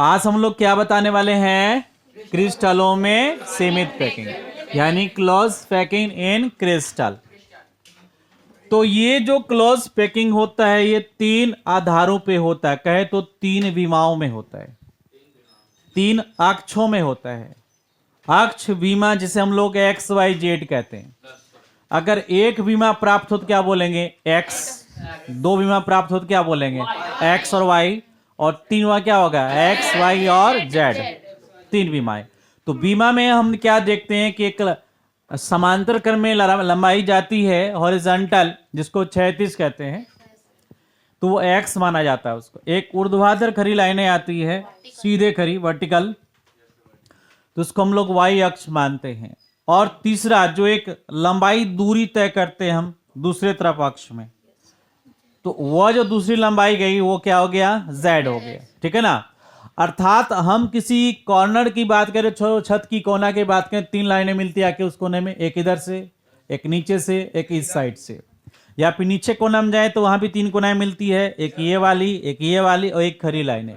आज हम लोग क्या बताने वाले हैं? क्रिस्टलों में सीमित पैकिंग, यानी क्लोज पैकिंग इन क्रिस्टल। तो ये जो क्लोज पैकिंग होता है ये तीन आधारों पे होता है, कहे तो तीन विमाओं में होता है, तीन अक्षों में होता है। अक्ष विमा जिसे हम लोग एक्स वाई जेड कहते हैं। अगर एक विमा प्राप्त हो तो क्या बोलेंगे? एक्स। दो विमा प्राप्त हो तो क्या बोलेंगे? एक्स और वाई। और तीन विमा क्या होगा? एक्स वाई और जेड। तीन विमाएं। तो बीमा में हम क्या देखते हैं कि एक समांतर क्रम में लंबाई जाती है हॉरिजॉन्टल, जिसको क्षैतिज कहते हैं, तो वो एक्स माना जाता है उसको। एक ऊर्ध्वाधर खड़ी लाइनें आती है सीधे खड़ी वर्टिकल, तो उसको हम लोग वाई अक्ष मानते हैं। और तीसरा जो एक लंबाई दूरी तय करते हैं हम दूसरे तरफ अक्ष में, तो वह जो दूसरी लंबाई गई वो क्या हो गया? जेड हो गया। ठीक है ना? अर्थात हम किसी कॉर्नर की बात करें, छत की कोना की बात करें, तीन लाइनें मिलती है आके उस कोने में, एक इधर से, एक नीचे से, एक इस साइड से। या फिर नीचे कोना में जाए तो वहां भी तीन कोनाएं मिलती है, एक ये वाली, एक ये वाली और एक खरी लाइनें।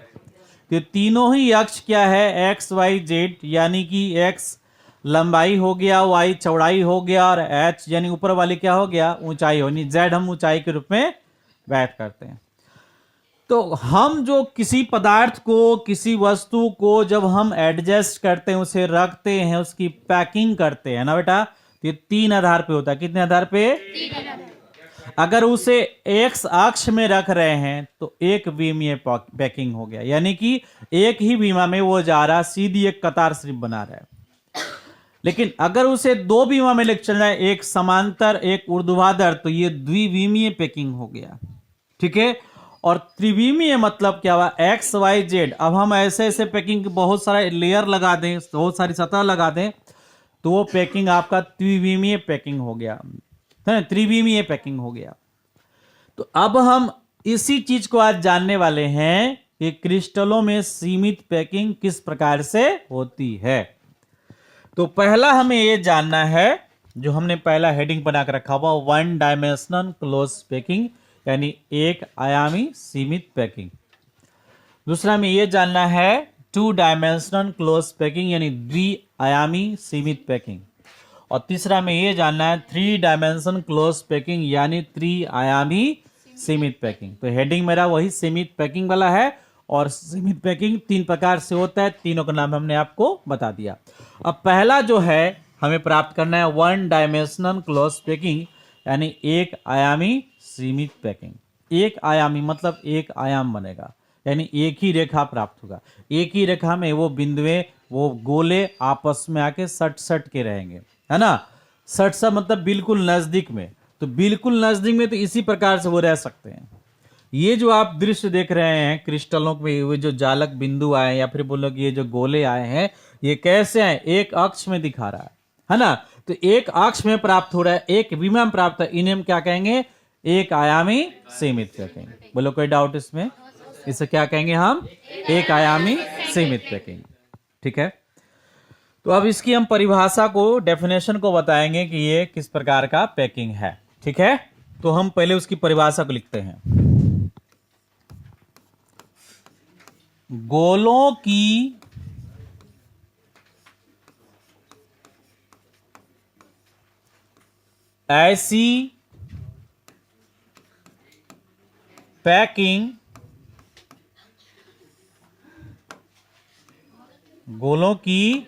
तो तीनों ही अक्ष क्या है? एक्स वाई जेड, यानी कि एक्स लंबाई हो गया, वाई चौड़ाई हो गया, और एच यानी ऊपर वाली क्या हो गया? ऊंचाई हो, जेड हम ऊंचाई के रूप में व्यक्त करते हैं। तो हम जो किसी पदार्थ को, किसी वस्तु को जब हम एडजस्ट करते हैं, उसे रखते हैं, उसकी पैकिंग करते हैं ना बेटा, तो ये तीन आधार पे होता है। कितने आधार पे? अगर उसे एक्स अक्ष में रख रहे हैं तो एक विमीय पैकिंग हो गया, यानी कि एक ही विमा में वो जा रहा, सीधी एक कतार सिर्फ बना रहा है। लेकिन अगर उसे दो विमा में लेकर चल रहा है, एक समांतर एक ऊर्ध्वाधर, तो ये द्विविमीय पैकिंग हो गया। ठीक है? और त्रिविमीय मतलब क्या हुआ? X Y Z. अब हम ऐसे ऐसे पैकिंग बहुत सारा लेयर लगा दें, बहुत सारी सतह लगा दें, तो वो पैकिंग आपका त्रिविमीय पैकिंग हो गया, त्रिविमीय पैकिंग हो गया। तो अब हम इसी चीज को आज जानने वाले हैं कि क्रिस्टलों में सीमित पैकिंग किस प्रकार से होती है। तो पहला हमें यह जानना है, जो हमने पहला हेडिंग बनाकर रखा हुआ, वन डायमेंशनल क्लोज पैकिंग, यानी एक आयामी सीमित पैकिंग। दूसरा हमें यह जानना है टू डायमेंशनल क्लोज पैकिंग, यानी द्विआयामी सीमित पैकिंग। और तीसरा हमें यह जानना है थ्री डायमेंशन क्लोज पैकिंग, यानी त्रिआयामी सीमित पैकिंग। तो हेडिंग मेरा वही सीमित पैकिंग वाला है, और सीमित पैकिंग तीन प्रकार से होता है, तीनों का नाम हमने आपको बता दिया। अब पहला जो है हमें प्राप्त करना है वन डायमेंशनल क्लोज पैकिंग, यानी एक आयामी सीमित पैकिंग। एक आयामी मतलब एक आयाम बनेगा, यानी एक ही रेखा प्राप्त होगा। एक ही रेखा में वो बिंदुएं, वो गोले आपस में आके सट सट के रहेंगे, है ना? सट सा मतलब बिल्कुल नजदीक में। तो बिल्कुल नजदीक में तो इसी प्रकार से वो रह सकते हैं। ये जो आप दृश्य देख रहे हैं क्रिस्टलों में, वो जो जालक बिंदु आए, या फिर बोलो कि ये जो गोले आए हैं, ये कैसे आए? एक अक्ष में दिखा रहा है ना? तो एक अक्ष में प्राप्त हो रहा है, एक विमा में प्राप्त है, इन्हें हम क्या कहेंगे? एक आयामी सीमित पैकिंग। बोलो कोई डाउट इसमें? इसे क्या कहेंगे हम? एक आयामी सीमित पैकिंग। ठीक है? तो अब इसकी हम परिभाषा को, डेफिनेशन को बताएंगे कि ये किस प्रकार का पैकिंग है। ठीक है? तो हम पहले उसकी परिभाषा को लिखते हैं। गोलों की ऐसी पैकिंग, गोलों की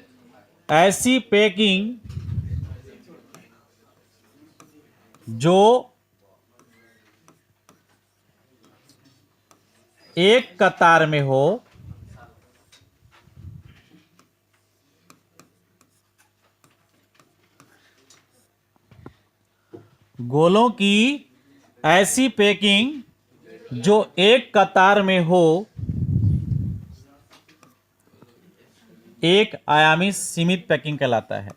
ऐसी पैकिंग जो एक कतार में हो, गोलों की ऐसी पैकिंग जो एक कतार में हो, एक आयामी सीमित पैकिंग कहलाता है।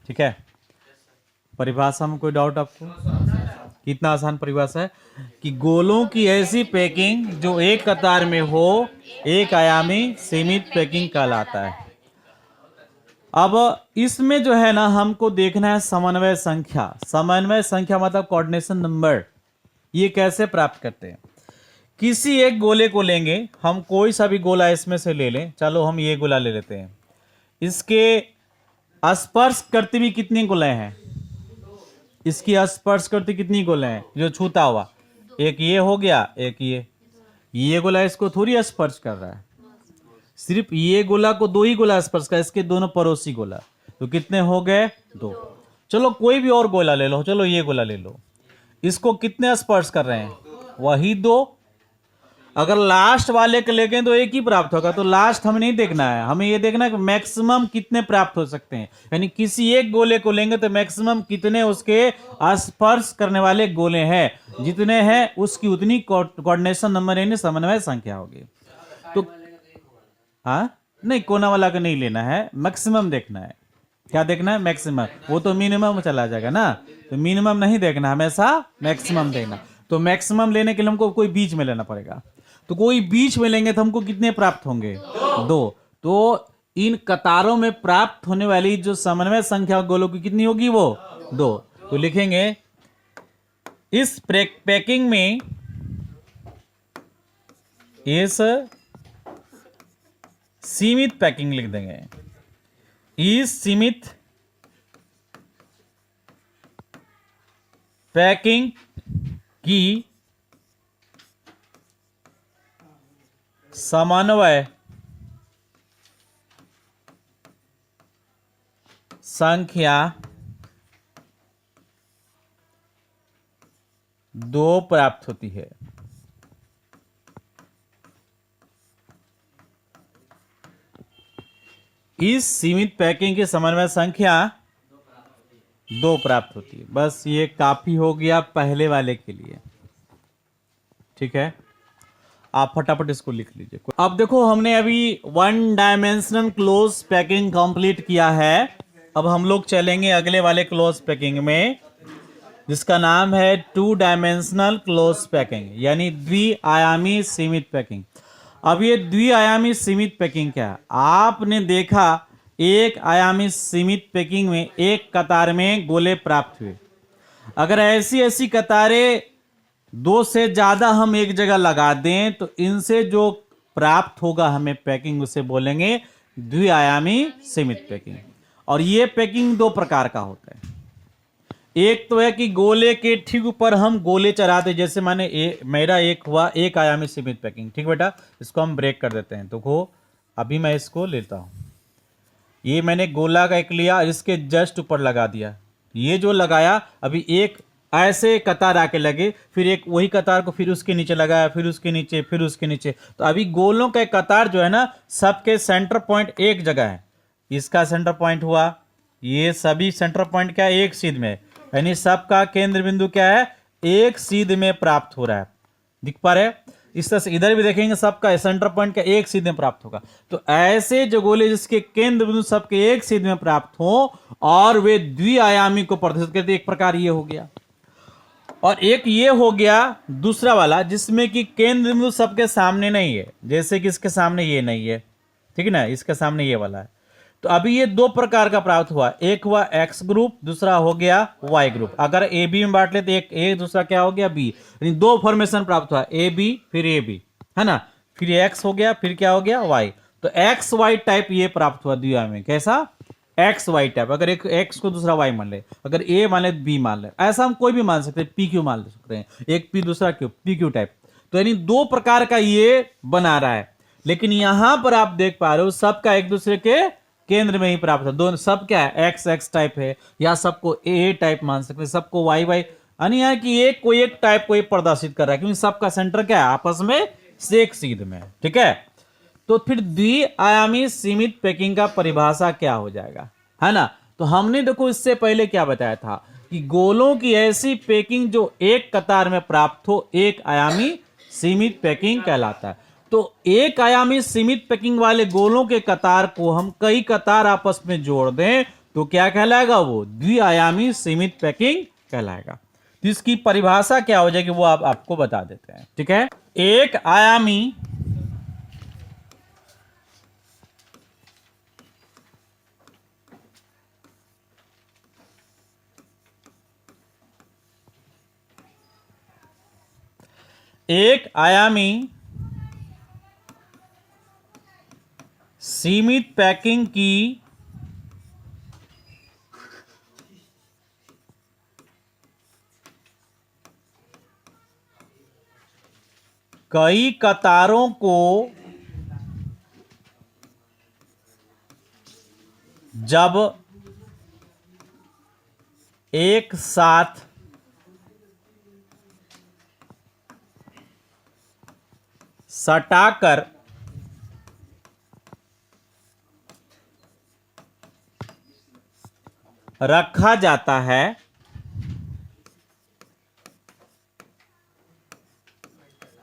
ठीक है, परिभाषा में कोई डाउट आपको? कितना आसान परिभाषा है कि गोलों की ऐसी पैकिंग जो एक कतार में हो, एक आयामी सीमित पैकिंग कहलाता है। अब इसमें जो है ना, हमको देखना है समन्वय संख्या। समन्वय संख्या मतलब कोऑर्डिनेशन नंबर। ये कैसे प्राप्त करते हैं? किसी एक गोले को लेंगे हम, कोई सा भी गोला इसमें से ले लें। चलो हम ये गोला ले लेते हैं। इसके स्पर्श करती हुई कितनी गोले हैं? इसकी स्पर्श करती कितनी गोले हैं जो छूता हुआ? एक ये हो गया, एक ये गोला इसको थोड़ी स्पर्श कर रहा है, सिर्फ ये गोला को दो ही गोला स्पर्श कर, इसके दोनों पड़ोसी गोला। तो कितने हो गए? 2। चलो कोई भी और गोला ले लो, चलो ये गोला ले लो, इसको कितने स्पर्श कर रहे हैं? वही 2। अगर लास्ट वाले के लेके तो एक ही प्राप्त होगा। तो लास्ट हमें नहीं देखना है, हमें ये देखना है कि मैक्सिमम कितने प्राप्त हो सकते हैं। यानी किसी एक गोले को लेंगे तो मैक्सिमम कितने उसके स्पर्श करने वाले गोले हैं, जितने हैं उसकी उतनी कोऑर्डिनेशन नंबर यानी समन्वय संख्या होगी। तो हाँ नहीं, कोना वाला का नहीं लेना है, मैक्सिमम देखना है। क्या देखना है? मैक्सिमम। वो तो मिनिमम चला जाएगा ना, तो मिनिमम नहीं देखना, हमेशा मैक्सिमम देखना। तो मैक्सिमम लेने के लिए हमको कोई बीच में लेना पड़ेगा। तो कोई बीच में लेंगे तो हमको कितने प्राप्त होंगे? 2। तो इन कतारों में प्राप्त होने वाली जो समन्वय संख्या गोलों की कितनी होगी? वो 2। तो लिखेंगे इस पैकिंग में इस सीमित पैकिंग लिख देंगे। इस सीमित पैकिंग की समन्वय संख्या 2 प्राप्त होती है। इस सीमित पैकिंग की समन्वय संख्या 2 प्राप्त होती है। बस ये काफी हो गया पहले वाले के लिए। ठीक है, आप फटाफट इसको लिख लीजिए। अब देखो, हमने अभी 1 डायमेंशनल क्लोज पैकिंग कंप्लीट किया है। अब हम लोग चलेंगे अगले वाले क्लोज पैकिंग में, जिसका नाम है 2 डायमेंशनल क्लोज पैकिंग, यानी द्विआयामी सीमित पैकिंग। अब ये द्विआयामी सीमित पैकिंग क्या है? आपने देखा एक आयामी सीमित पैकिंग में एक कतार में गोले प्राप्त हुए। अगर ऐसी कतारें 2 से ज्यादा हम एक जगह लगा दें तो इनसे जो प्राप्त होगा हमें पैकिंग, उसे बोलेंगे द्विआयामी सीमित पैकिंग। और ये पैकिंग 2 प्रकार का होता है। एक तो है कि गोले के ठीक ऊपर हम गोले चढ़ाते, जैसे माने मेरा एक हुआ एक आयामी सीमित पैकिंग। ठीक बेटा, इसको हम ब्रेक कर देते हैं। तो अभी मैं इसको लेता हूं, ये मैंने गोला का एक लिया, इसके जस्ट ऊपर लगा दिया। ये जो लगाया, अभी एक ऐसे कतार आके लगे, फिर एक वही कतार को फिर उसके नीचे लगाया, फिर उसके नीचे, फिर उसके नीचे। तो अभी गोलों का कतार जो है ना, सबके सेंटर पॉइंट एक जगह है। इसका सेंटर पॉइंट हुआ, ये सभी सेंटर पॉइंट क्या एक सीध में, यानी सबका केंद्र बिंदु क्या है? एक सीध में प्राप्त हो रहा है। दिख पा रहे? इस तरह से इधर भी देखेंगे, सबका सेंटर पॉइंट का एक सीध में प्राप्त होगा। तो ऐसे जो गोले जिसके केंद्र बिंदु सबके एक सीध में प्राप्त हो और वे द्विआयामी को प्रदर्शित करते, एक प्रकार ये हो गया। और एक ये हो गया दूसरा वाला, जिसमें कि केंद्र बिंदु सबके सामने नहीं है, जैसे कि इसके सामने ये नहीं है, ठीक है ना, इसके सामने ये वाला है। तो अभी ये 2 प्रकार का प्राप्त हुआ, एक हुआ एक्स ग्रुप, दूसरा हो गया वाई ग्रुप। अगर ए बी में बांट ले तो एक ए, दूसरा क्या हो गया बी, यानी 2 फॉर्मेशन प्राप्त हुआ, ए बी फिर ए बी, है ना, फिर एक्स हो गया, फिर क्या हो गया वाई। तो एक्स वाई टाइप ये प्राप्त हुआ द्विआयामी में। कैसा? X Y type. अगर एक एक्स को दूसरा वाई मान ले, अगर ए मान ले बी मान ले, ऐसा हम कोई भी मान सकते हैं, पी क्यू मान सकते हैं, एक पी दूसरा क्यू, पी क्यू टाइप। तो यानी 2 प्रकार का ये बना रहा है। लेकिन यहां पर आप देख पा रहे हो सबका एक दूसरे के केंद्र में ही प्राप्त है। दोनों सब क्या है? एक्स एक्स टाइप है, या सबको ए टाइप मान सकते हैं, सबको वाई वाई, यानी यहां कि एक कोई एक टाइप को प्रदर्शित कर रहा है, क्योंकि सबका सेंटर क्या है? आपस में एक सीध में। ठीक है, तो फिर द्विआयामी सीमित पैकिंग का परिभाषा क्या हो जाएगा, है ना? तो हमने देखो इससे पहले क्या बताया था कि गोलों की ऐसी पैकिंग जो एक कतार में प्राप्त हो, एक आयामी सीमित पैकिंग कहलाता है। तो एक आयामी सीमित पैकिंग वाले गोलों के कतार को हम कई कतार आपस में जोड़ दें तो क्या कहलाएगा? वो द्विआयामी सीमित पैकिंग कहलाएगा। तो इसकी परिभाषा क्या हो जाएगी वो आपको बता देते हैं। ठीक है, एक आयामी सीमित पैकिंग की कई कतारों को जब एक साथ सटाकर रखा जाता है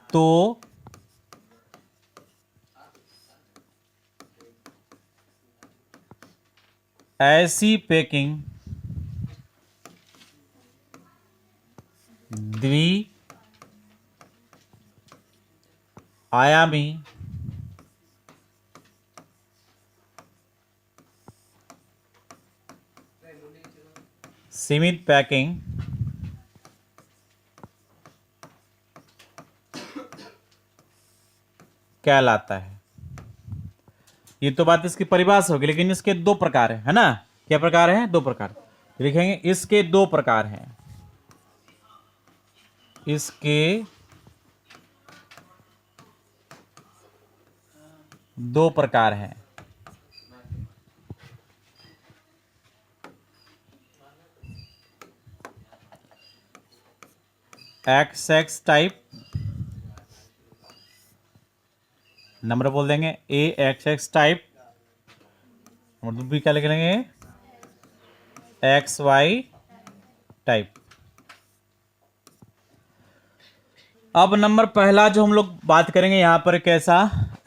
तो ऐसी पैकिंग द्वि आयामी सीमित पैकिंग कहलाता है। ये तो बात इसकी परिभाषा होगी, लेकिन इसके दो प्रकार है ना? क्या प्रकार है? दो प्रकार लिखेंगे। इसके दो प्रकार हैं। इसके दो प्रकार हैं। XX टाइप, नंबर बोल देंगे AXX टाइप, और भी क्या लिख लेंगे? XY type. अब नंबर पहला जो हम लोग बात करेंगे यहां पर कैसा?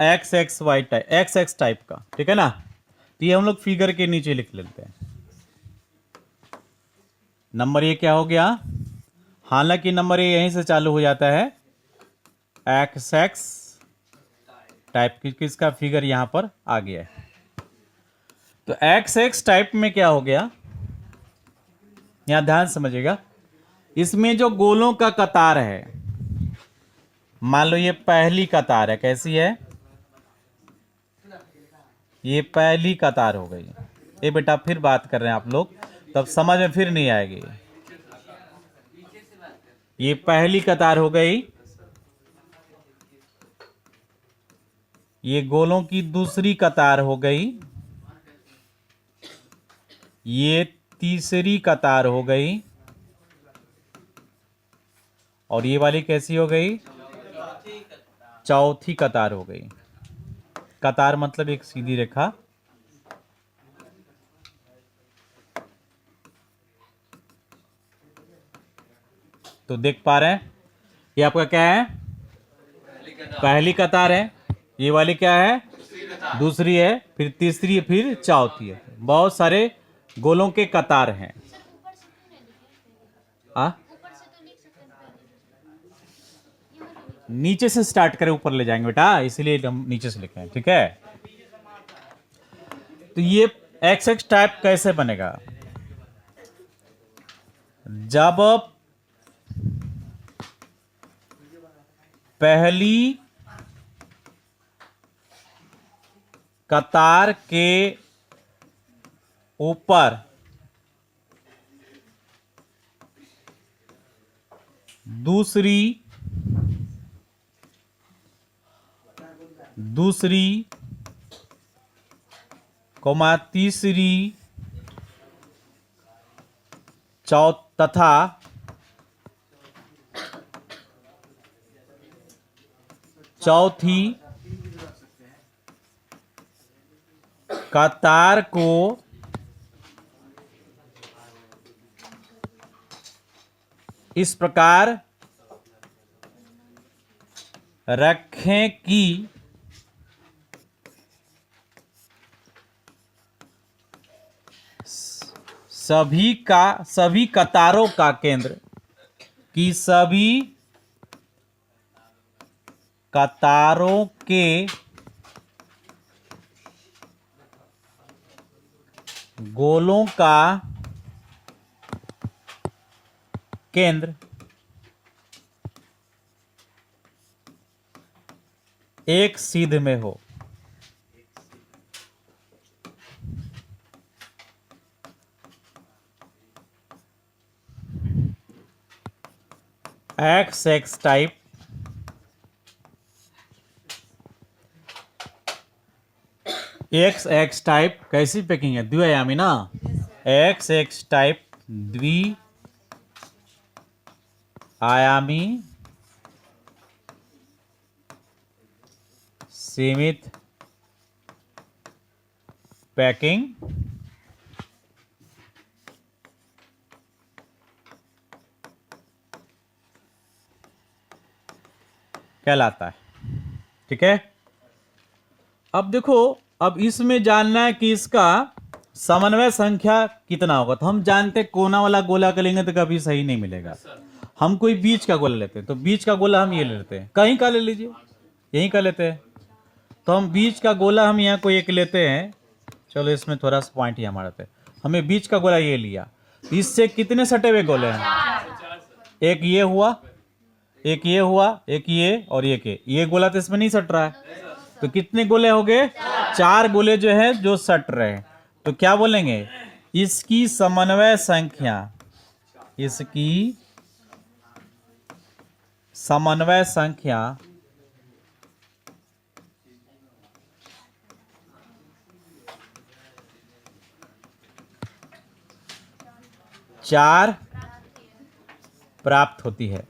XXY टाइप, XX टाइप का। ठीक है ना? तो ये हम लोग फिगर के नीचे लिख लेते हैं। नंबर ये क्या हो गया? हालांकि नंबर ये यहीं से चालू हो जाता है, XX टाइप किसका फिगर यहां पर आ गया है। तो XX टाइप में क्या हो गया, यहां ध्यान समझिएगा। इसमें जो गोलों का कतार है, मान लो ये पहली कतार है, कैसी है? ये पहली कतार हो गई। ये बेटा फिर बात कर रहे हैं आप लोग, तब समझ में फिर नहीं आएगी। ये पहली कतार हो गई। ये गोलों की दूसरी कतार हो गई। ये तीसरी कतार हो गई। और ये वाली कैसी हो गई? चौथी कतार हो गई। कतार मतलब एक सीधी रेखा। तो देख पा रहे हैं, ये आपका क्या है? पहली कतार है। ये वाली क्या है? दूसरी है, फिर तीसरी है, फिर चौथी है। बहुत सारे गोलों के कतार हैं। नीचे से स्टार्ट करें, ऊपर ले जाएंगे बेटा, इसीलिए हम नीचे से लिखे हैं। ठीक है, तो ये XX टाइप कैसे बनेगा? जब पहली कतार के ऊपर दूसरी तीसरी तथा चौथी कतार को इस प्रकार रखें कि सभी कतारों का केंद्र, कि सभी कतारों के गोलों का केंद्र एक सीध में हो। XX टाइप XX टाइप कैसी पैकिंग है? द्विआयामी ना। XX टाइप द्विआयामी सीमित पैकिंग कहलाता है। ठीक है, अब देखो, अब इसमें जानना है कि इसका समन्वय संख्या कितना होगा। तो हम जानते हैं कोना वाला गोला का लेंगे तो कभी सही नहीं मिलेगा। हम कोई बीच का गोला लेते हैं तो बीच का गोला हम ये ले लेते हैं, कहीं का ले लीजिए, यहीं का लेते हैं। तो हम बीच का गोला हम यहाँ कोई एक लेते हैं। चलो इसमें थोड़ा सा पॉइंट ही हमारा थे, हमें बीच का गोला ये लिया। इससे कितने सटे हुए गोले हैं? एक ये हुआ, एक ये हुआ, एक ये और एक ये गोला तो इसमें नहीं सट रहा है। तो कितने गोले हो गए? 4 गोले जो है जो सट रहे हैं। तो क्या बोलेंगे? इसकी समन्वय संख्या, इसकी समन्वय संख्या 4 प्राप्त होती है।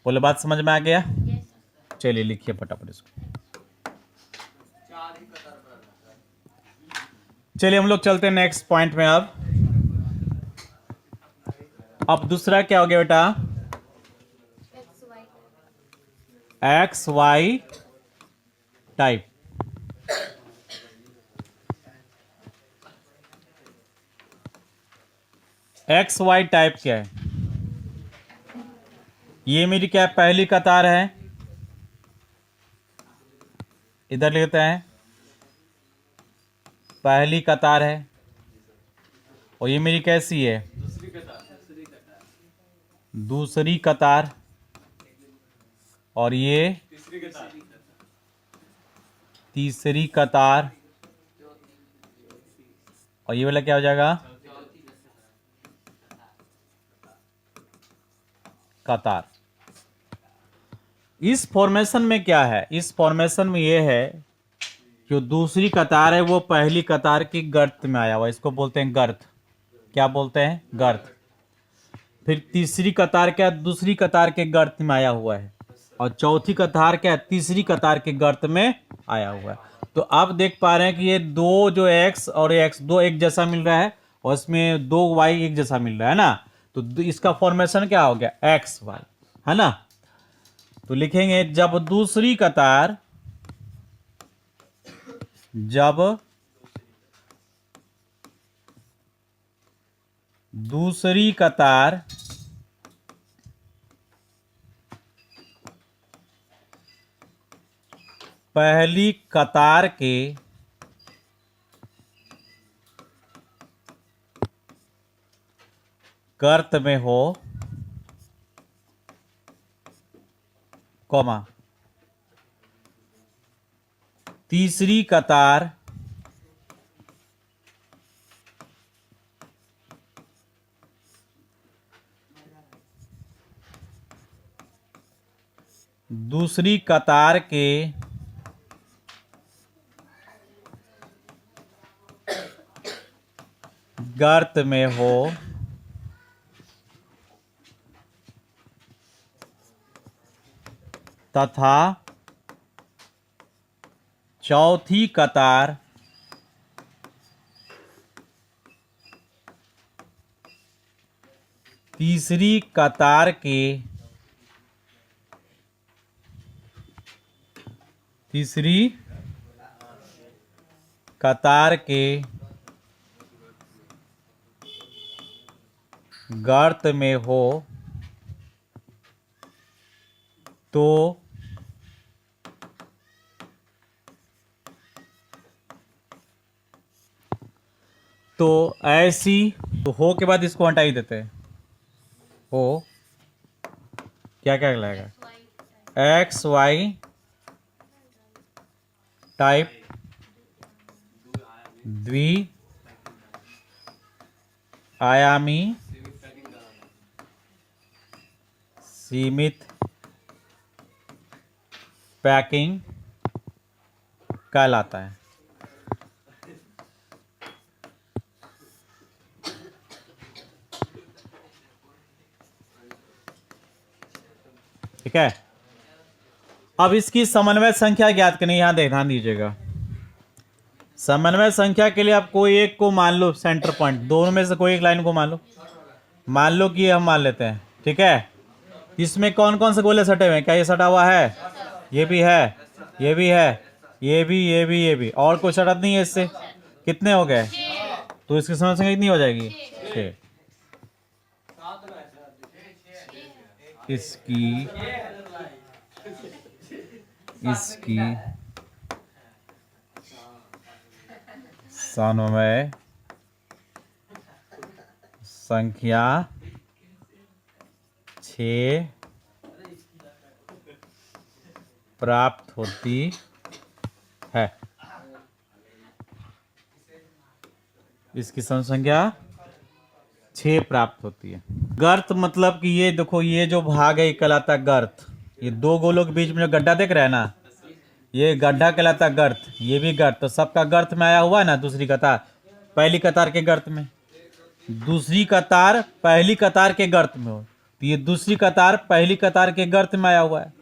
बोले बात समझ में आ गया? चलिए लिखिए फटाफट इसको। चलिए हम लोग चलते हैं नेक्स्ट पॉइंट में। अब दूसरा क्या हो गया बेटा? XY type. XY टाइप क्या है? ये मेरी क्या पहली कतार है, इधर लेते हैं, पहली कतार है। और ये मेरी कैसी है? दूसरी कतार। और ये तीसरी कतार। और ये वाला क्या हो जाएगा? कतार। इस फॉर्मेशन में क्या है? इस फॉर्मेशन में ये है जो दूसरी कतार है वो पहली कतार की गर्त में आया हुआ, इसको बोलते हैं गर्त। क्या बोलते हैं? गर्त। फिर तीसरी कतार क्या? दूसरी कतार के गर्त में आया हुआ है। और चौथी कतार क्या? तीसरी कतार के गर्त में आया हुआ है। तो आप देख पा रहे हैं कि ये दो जो x और x दो एक जैसा मिल रहा है और इसमें 2y एक जैसा मिल रहा है ना। तो इसका फॉर्मेशन क्या हो गया? XY, है ना। तो लिखेंगे जब दूसरी कतार पहली कतार के गर्त में हो, कॉमा, तीसरी कतार दूसरी कतार के गर्त में हो, तथा चौथी कतार तीसरी कतार के तीसरी कतार के गर्त में हो तो ऐसी, तो हो के बाद इसको हटा ही देते हैं। हो क्या क्या लगेगा, एक्स वाई टाइप द्वि आयामी सीमित पैकिंग कहलाता है। ठीक है, अब इसकी समन्वय संख्या ज्ञात करनी, यहां ध्यान दीजिएगा। समन्वय संख्या के लिए आप कोई एक को मान लो सेंटर पॉइंट, दोनों में से कोई एक लाइन को मान लो कि हम मान लेते हैं। ठीक है, इसमें कौन कौन से गोले सटे हुए हैं, क्या ये सटा हुआ है, ये भी है, ये भी है, ये भी, ये भी, ये भी, और कोई सटत नहीं है इससे। कितने हो गए, तो इसकी समन्वय संख्या कितनी हो जाएगी, 6। इसकी समन्वय संख्या 6 प्राप्त होती है। इसकी समन्वय संख्या 6 प्राप्त होती है। गर्त मतलब कि ये देखो, ये जो भाग है ये कहलाता है गर्त। ये दो गोलों के बीच में जो गड्ढा देख रहे हैं ना, ये गड्ढा कहलाता है गर्त, ये भी गर्त। तो सबका गर्त में आया हुआ है ना, दूसरी कतार पहली कतार के गर्त में, दूसरी कतार पहली कतार के गर्त में हो, तो ये दूसरी कतार पहली कतार के गर्त में आया हुआ है।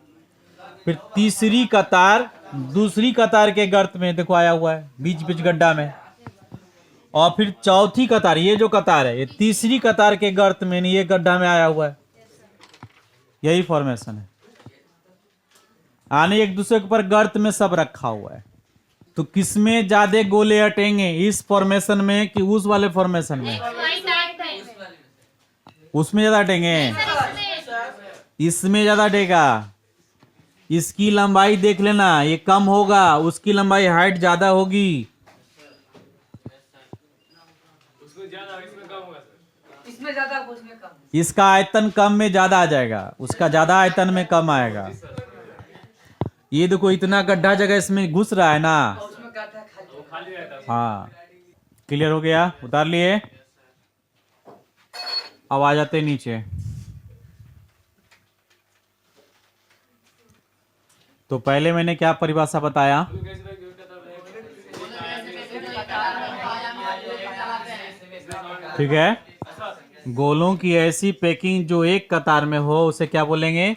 फिर तीसरी कतार दूसरी कतार के गर्त में देखो आया हुआ है, बीच बीच गड्ढा में। और फिर चौथी कतार, ये जो कतार है ये तीसरी कतार के गर्त में नहीं, ये गड्ढा में आया हुआ है। यही फॉर्मेशन है, आने एक दूसरे के ऊपर गर्त में सब रखा हुआ है। तो किसमें ज्यादा गोले हटेंगे, इस फॉर्मेशन में कि उस वाले फॉर्मेशन में? उसमें ज्यादा हटेंगे, इसमें ज्यादा हटेगा। इसकी लंबाई देख लेना, ये कम होगा, उसकी लंबाई हाइट ज्यादा होगी। इसमें ज्यादा, उसमें कम। इसका आयतन कम में ज्यादा आ जाएगा, उसका ज्यादा आयतन में कम आएगा। ये देखो इतना गड्ढा जगह इसमें घुस रहा है ना, उसमें गड्ढा खाली रहता है। हाँ क्लियर हो गया, उतार लिए। अब आ जाते नीचे। तो पहले मैंने क्या परिभाषा बताया, ठीक है, गोलों की ऐसी पैकिंग जो एक कतार में हो उसे क्या बोलेंगे,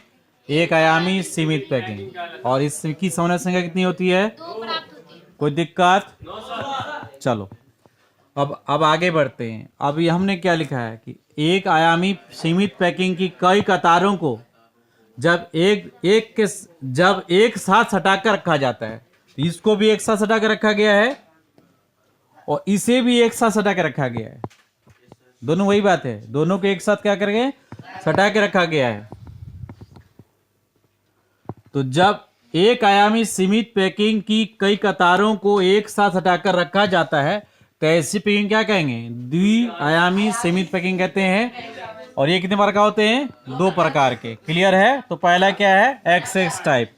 एक आयामी सीमित पैकिंग। और इसकी समन्वय संख्या कितनी होती है, कोई दिक्कत? चलो अब आगे बढ़ते हैं। अब ये हमने क्या लिखा है कि एक आयामी सीमित पैकिंग की कई कतारों को जब एक साथ सटाकर रखा जाता है, तो इसको भी एक साथ सटाकर रखा गया है और इसे भी एक साथ सटा के रखा गया है। दोनों वही बात है, दोनों को एक साथ क्या करके सटा के रखा गया है। तो जब एक आयामी सीमित पैकिंग की कई कतारों को एक साथ हटाकर रखा जाता है तो ऐसी पैकिंग क्या कहेंगे, द्विआयामी सीमित पैकिंग कहते हैं। और ये कितने प्रकार होते हैं, 2 प्रकार के। क्लियर है? तो पहला क्या है, XX टाइप।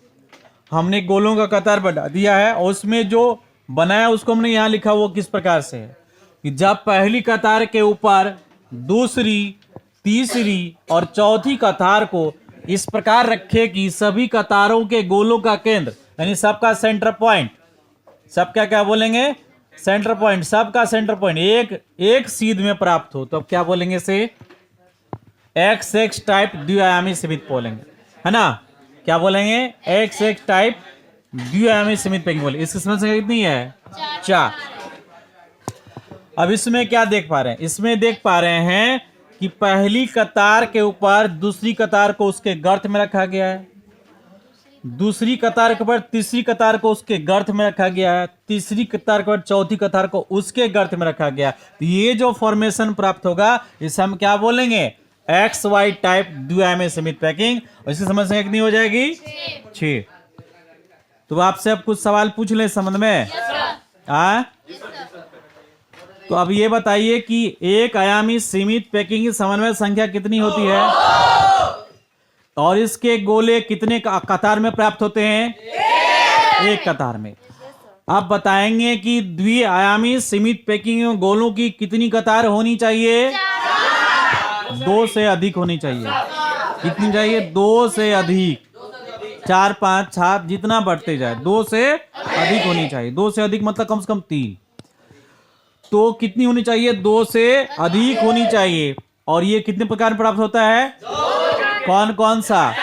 हमने गोलों का कतार बना दिया है और उसमें जो बनाया उसको हमने यहाँ लिखा, वो किस प्रकार से है कि जब पहली कतार के ऊपर दूसरी, तीसरी और चौथी कतार को इस प्रकार रखे कि सभी कतारों के गोलों का केंद्र यानी सबका सेंटर पॉइंट, सबका क्या बोलेंगे, सेंटर पॉइंट, सबका सेंटर पॉइंट एक सीध में प्राप्त हो, तो अब क्या बोलेंगे इसे, XX टाइप द्विआयामी सीमित बोलेंगे, है ना। क्या बोलेंगे, XX टाइप द्विआयामी सीमित पैकिंग बोले। इसकी समस्या कितनी है, 4। अब इसमें क्या देख पा रहे हैं, इसमें देख पा रहे हैं कि पहली कतार के ऊपर दूसरी कतार को उसके गर्त में रखा गया है दूसरी कतार के ऊपर तीसरी कतार को उसके गर्त में रखा गया है, तीसरी कतार के ऊपर चौथी कतार को उसके गर्त में रखा गया। तो ये जो फॉर्मेशन प्राप्त होगा इसे हम क्या बोलेंगे? एक्स वाई टाइप द्विआयामी सीमित पैकिंग। और इसकी समस्या कितनी हो जाएगी? 6। तो आपसे अब कुछ सवाल पूछ ले संबंध में। तो अब ये बताइए कि एक आयामी सीमित पैकिंग की समन्वय संख्या कितनी होती है और इसके गोले कितने कतार में प्राप्त होते हैं? एक कतार में। अब बताएंगे कि द्विआयामी सीमित पैकिंग में गोलों की कितनी कतार होनी चाहिए? 2 से अधिक होनी चाहिए। कितनी चाहिए? 2 से अधिक। 4, 5, 7 जितना बढ़ते जाए 2 से अधिक होनी चाहिए। 2 से अधिक मतलब कम से कम 3। तो कितनी होनी चाहिए? 2 से अधिक होनी चाहिए। और ये कितने प्रकार में प्राप्त होता है? कौन कौन सा?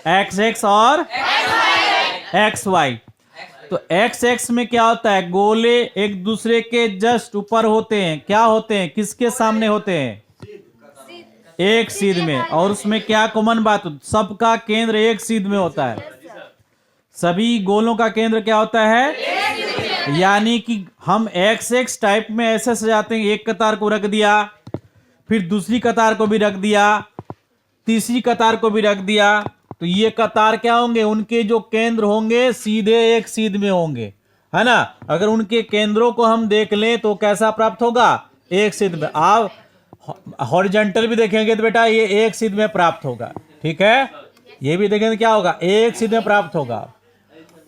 XX और XY। तो XX में क्या होता है? गोले एक दूसरे के जस्ट ऊपर होते हैं। क्या होते हैं? किसके सामने होते हैं? एक सीध में। और उसमें क्या कॉमन बात? सबका केंद्र एक सीध में होता है। सभी गोलों का केंद्र क्या होता है? यानी कि हम XX टाइप में ऐसे सजाते हैं, एक कतार को रख दिया, फिर दूसरी कतार को भी रख दिया, तीसरी कतार को भी रख दिया। तो ये कतार क्या होंगे? उनके जो केंद्र होंगे सीधे एक सीध में होंगे, है ना। अगर उनके केंद्रों को हम देख लें तो कैसा प्राप्त होगा? एक सीध में। आप हॉरिजॉन्टल भी देखेंगे तो बेटा ये एक सीध में प्राप्त होगा, ठीक है। ये भी देखेंगे क्या होगा? एक सीध में प्राप्त होगा।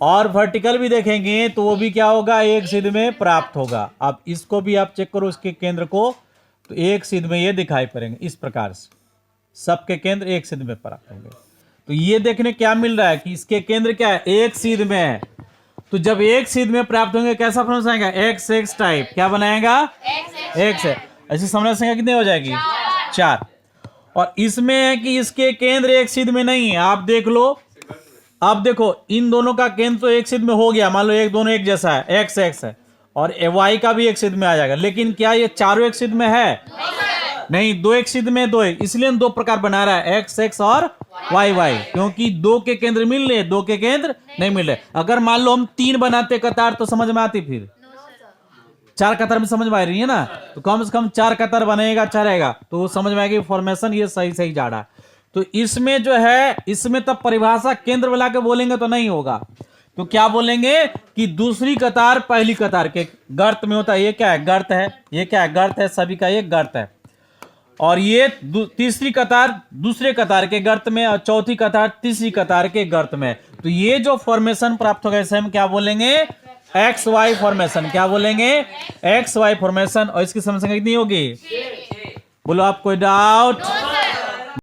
और वर्टिकल भी देखेंगे तो वो भी क्या होगा? एक सीध में प्राप्त होगा। अब इसको भी आप चेक करो, इसके केंद्र को, तो एक सीध में ये दिखाई पड़ेंगे इस प्रकार से। सबके केंद्र एक सीध में प्राप्त होंगे। तो ये देखने क्या मिल रहा है कि इसके केंद्र क्या है? एक सीध में है। तो जब एक सीध में प्राप्त होंगे कैसा फॉर्मेशन आएगा? XX type. क्या बनाएगा? X है। ऐसी समन्वय संख्या कितनी हो जाएगी? 4। और इसमें है कि इसके केंद्र एक सीध में नहीं है। आप देख लो, अब देखो इन दोनों का केंद्र तो एक सीध में हो गया, मान लो एक दोनों एक जैसा है, XX है, और Y का भी एक सीध में आ जाएगा। लेकिन क्या ये चारों एक सीध में है? नहीं, 2 एक सीध में 2 एक। इसलिए 2 प्रकार बना रहा है, XX और YY, क्योंकि 2 के केंद्र मिल रहे, 2 के केंद्र नहीं मिल रहे। अगर मान लो हम 3 बनाते कतार तो समझ में आती, फिर 4 कतार में समझ में आ रही है ना। तो कम से कम 4 कतार बनेगा, अच्छा रहेगा, तो समझ में आएगी फॉर्मेशन ये सही सही जा रहा है। तो इसमें जो है, इसमें तब परिभाषा केंद्र मिला के बोलेंगे तो नहीं होगा। तो क्या बोलेंगे कि दूसरी कतार पहली कतार के गर्त में होता है। ये क्या है? गर्त है। ये क्या है? गर्त है। सभी का ये गर्त है। और ये तीसरी कतार दूसरे कतार के गर्त में और चौथी कतार तीसरी कतार के गर्त में। तो ये जो फॉर्मेशन प्राप्त होगा इसे हम क्या बोलेंगे? XY formation. क्या बोलेंगे? XY formation. और इसकी समस्या कितनी होगी? बोलो, आप कोई डाउट?